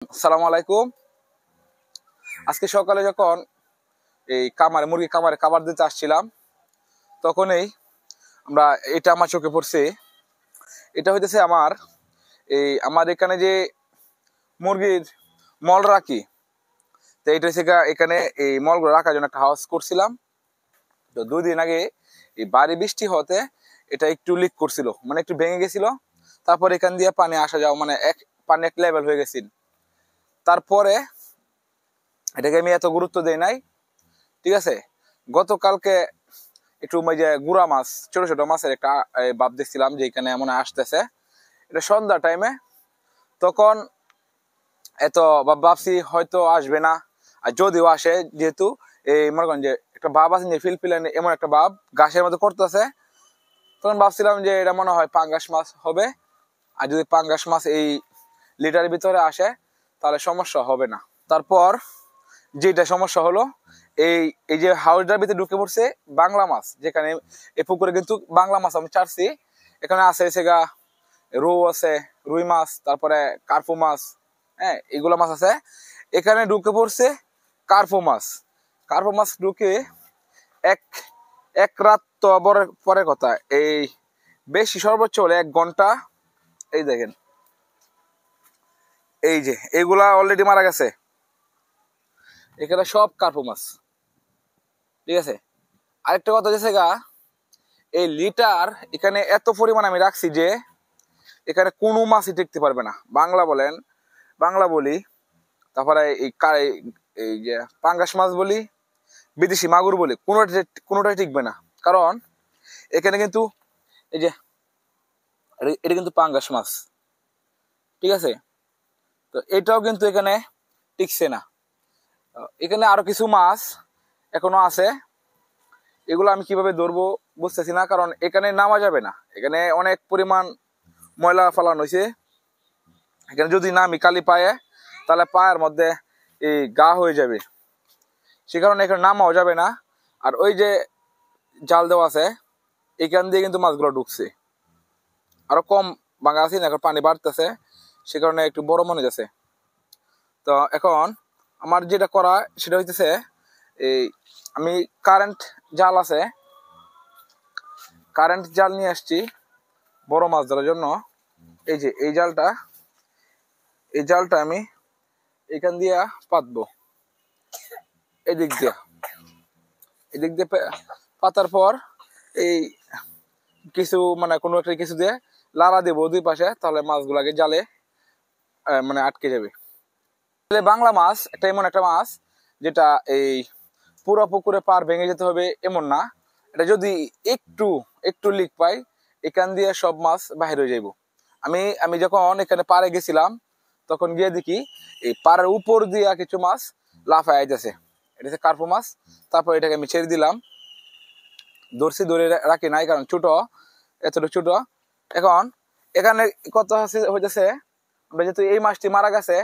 আসসালামু আলাইকুম। আজকে সকালে যখন এই মুরগি খামারে খাবার দিতে আসছিলাম, তখনই এটা আমার চোখে পড়ছে। এটা হইতেছে আমার এখানে যে মুরগির মল রাখি, তো এটা হচ্ছে এখানে এই মলগুলো রাখার জন্য একটা হাউস করছিলাম। তো 2 দিন আগে এই বাড়ি বৃষ্টি হতে এটা একটু লিক করছিল, মানে একটু ভেঙে গেছিল। তারপর এখান দিয়ে পানি আসা যাওয়া, মানে পানি এক লেভেল হয়ে গেছিল। তারপরে এটাকে আমি এত গুরুত্ব দেই নাই, ঠিক আছে। গতকালকে একটু ওই যে গুড়া মাছ, ছোট ছোট মাছের একটা ভাব দেখছিলাম যে এখানে মনে আসতেছে, এটা সন্ধ্যা টাইমে। তখন এত ভাবছি হয়তো আসবে না, আর যদিও আসে, যেহেতু এই মনে করেন যে একটা ভাব আছে যে ফিলফিলানি এমন একটা ভাব ঘাসের মধ্যে করতেছে, তখন ভাবছিলাম যে এটা মনে হয় পাঙ্গাস মাছ হবে। আর যদি পাঙ্গাস মাছ এই লিটারের ভিতরে আসে তাহলে সমস্যা হবে না। তারপর যেটা সমস্যা হলো, এই এই যে হাউসটার ভিতরে ঢুকে পড়ছে বাংলা মাছ, যেখানে এই পুকুরে কিন্তু বাংলা মাছ আমি ছাড়ছি। এখানে আছে রৌ আছে, রুই মাছ, তারপরে কার্পু মাছ, হ্যাঁ এগুলো মাছ আছে। এখানে ঢুকে পড়ছে কার্পু মাছ। কার্পু মাছ ঢুকে এক এক রাত তো পরে কথা, এই বেশি সর্বোচ্চ হলে 1 ঘন্টা। এই দেখেন, এই যে এগুলা অলরেডি মারা গেছে। এখানে সব কার্পু মাছ, ঠিক আছে। আরেকটা কথা হচ্ছে এই লিটার এখানে এত পরিমাণ আমি রাখছি যে এখানে কোনো মাছই টিকতে পারবে না। বাংলা বলি, তারপরে এই যে পাঙ্গাস মাছ বলি, বিদেশি মাগুর বলি, কোনোটাই টিকবে না। কারণ এখানে কিন্তু এই যে এটা কিন্তু পাঙ্গাস মাছ, ঠিক আছে। তো এটাও কিন্তু এখানে টিকছে না। এখানে আরো কিছু মাছ এখনো আছে, এগুলো আমি কিভাবে ধরবো বুঝতেছি না, কারণ এখানে নামা যাবে না। এখানে অনেক পরিমাণ ময়লা ফালানো হয়েছে। এখানে যদি নামি কালি পায়ে, তাহলে পায়ের মধ্যে এই গা হয়ে যাবে, সে কারণে এখানে নামাও যাবে না। আর ওই যে জাল দেওয়া আছে, এখান দিয়ে কিন্তু মাছগুলো ঢুকছে। আরো কম ভাঙা আছে না, এখন পানি বাড়তেছে, সে কারণে একটু বড় মনে যাচ্ছে। তো এখন আমার যেটা করা সেটা হইতেছে, এই আমি কারেন্ট জাল নিয়ে আসছি বড় মাছ ধরার জন্য। এই যে এই জালটা আমি এখান দিয়ে পাতবো, এদিক দিয়ে পাতার পর এই কিছু মানে কোনো একটা কিছু দিয়ে লাড়া দেবো 2 পাশে, তাহলে মাছগুলাকে জালে মানে আটকে যাবে। বাংলা মাছ এমন একটা মাছ যেটা এই পুরো পুকুরে পার ভেঙে যেতে হবে এমন না। এটা যদি একটু একটু লিক পাই, এখান দিয়ে সব মাছ বাহির হয়ে যাইব। আমি যখন এখানে পাড়ে গেছিলাম, তখন গিয়ে দেখি এই পাড়ের উপর দিয়ে কিছু মাছ লাফায় আইতেছে। এটা হচ্ছে কার্পু মাছ। তারপর এটাকে আমি ছেড়ে দিলাম, ধরে রাখি নাই, কারণ এতটুকু ছোট। এখন এখানে কত হইতেছে, আমরা যেহেতু এই মাছটি মারা গেছে,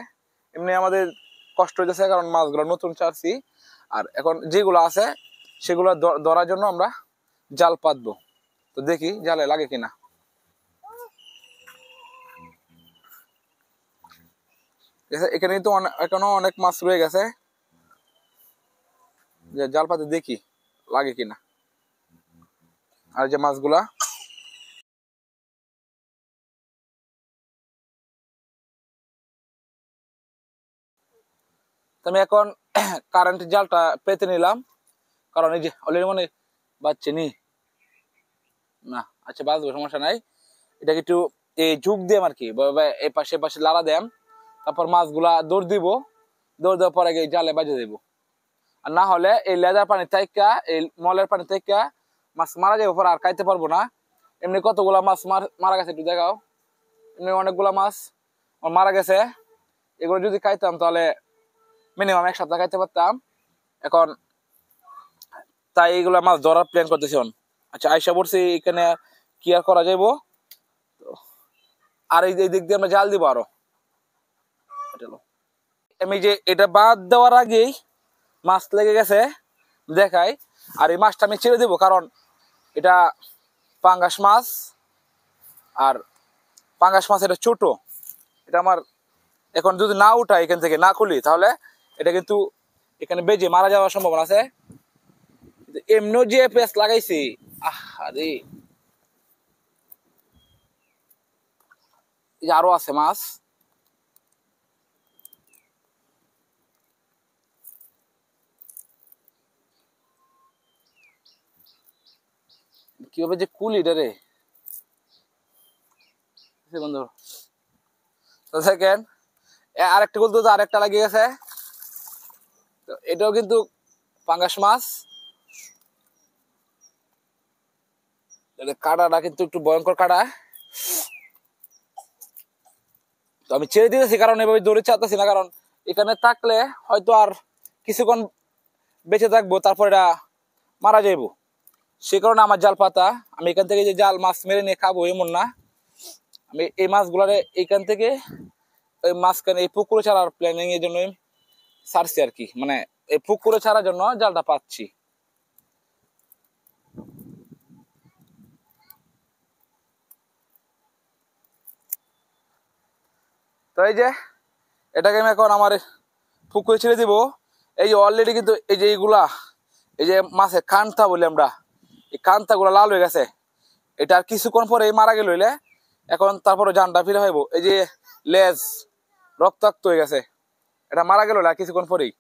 এমনি আমাদের কষ্ট হইতেছে, কারণ মাছগুলো নতুন ছাড়ছি। আর এখন যেগুলো আছে সেগুলো ধরার জন্য আমরা জাল পাতবো। তো দেখি জালে লাগে কিনা। এখানে কিন্তু এখনো অনেক মাছ রয়ে গেছে, যে জাল পাতে দেখি লাগে কিনা। আর যে মাছগুলা আমি এখন কারেন্টের জালটা পেতে নিলাম, কারণ এই যে অলরেডি মনে বাজছে নি না। আচ্ছা বাজবে, সমস্যা নাই। এটাকে একটু এই ঝুঁক দিয়ে আর কি এই পাশে লাড়া দেম, তারপর মাছগুলা দৌড় দেওয়ার পরে এই জালে বাজে দেবো। আর না হলে এই লেদার পানি থেকে, এই মলের পানি থেকে মাছ মারা যাবে, পরে আর খাইতে পারবো না। এমনি কতগুলা মাছ মারা গেছে একটু দেখাও। এমনি অনেকগুলা মাছ মারা গেছে। এগুলো যদি খাইতাম তাহলে মিনিমাম 1 সপ্তাহ খাইতে পারতাম। এখন তাই এইগুলা মাছ ধরার প্ল্যান করতেছি। আচ্ছা আইসা পড়ছি এখানে, কি আর করা যাইব। আর এই দিক দিয়ে আমরা জাল দিব আরো। আমি যে এটা বাদ দেওয়ার আগেই মাছ লেগে গেছে দেখাই। আর এই মাছটা আমি ছেড়ে দিব, কারণ এটা পাঙ্গাস মাছ। আর পাঙ্গাস মাছ এটা ছোট, এটা আমার এখন যদি না উঠাই এখান থেকে না খুলি তাহলে এটা কিন্তু এখানে বেজে মারা যাওয়ার সম্ভাবনা আছে। এমনিও যে পেঁচ লাগাইছি, আরে আরো আছে মাছ। কিভাবে যে কুলি এটা রে বন্ধু। তো দেখেন আরেকটা বলতে তো আরেকটা লাগিয়ে গেছে। তো এটাও কিন্তু পাঙ্গাস মাছ। কাঁটাটা কিন্তু একটু ভয়ঙ্কর কাঁটা। তো আমি ছেড়ে দিতেছি কারণ এভাবে দৌড়ে চাচ্ছি না, কারণ এখানে থাকলে হয়তো আর কিছুক্ষণ বেঁচে থাকবো, তারপর এটা মারা যাইবো। সে কারণে আমার জাল পাতা। আমি এখান থেকে যে জাল মাছ মেরে নিয়ে খাবো এমন না, আমি এই মাছগুলারে এইখান থেকে ওই মাঝখানে এই পুকুরে ছাড়ার প্ল্যানিং এর জন্য ছাড়ছি আর কি, মানে এই পুকুরে ছাড়ার জন্য জালটা পাচ্ছি। তো এই যে এটাকে আমি এখন আমার পুকুরে ছেড়ে দিব। এই যে অলরেডি কিন্তু এই যে এইগুলা, এই যে মাছের কান্তা বলি আমরা, এই কান্তা গুলা লাল হয়ে গেছে। এটা আর কিছুক্ষণ পরে মারা গেল হইলে এখন তারপরে জানটা ফিরে হইব। এই যে লেজ রক্তাক্ত হয়ে গেছে, এটা মারা গেল আর কিছুক্ষণ পরেই।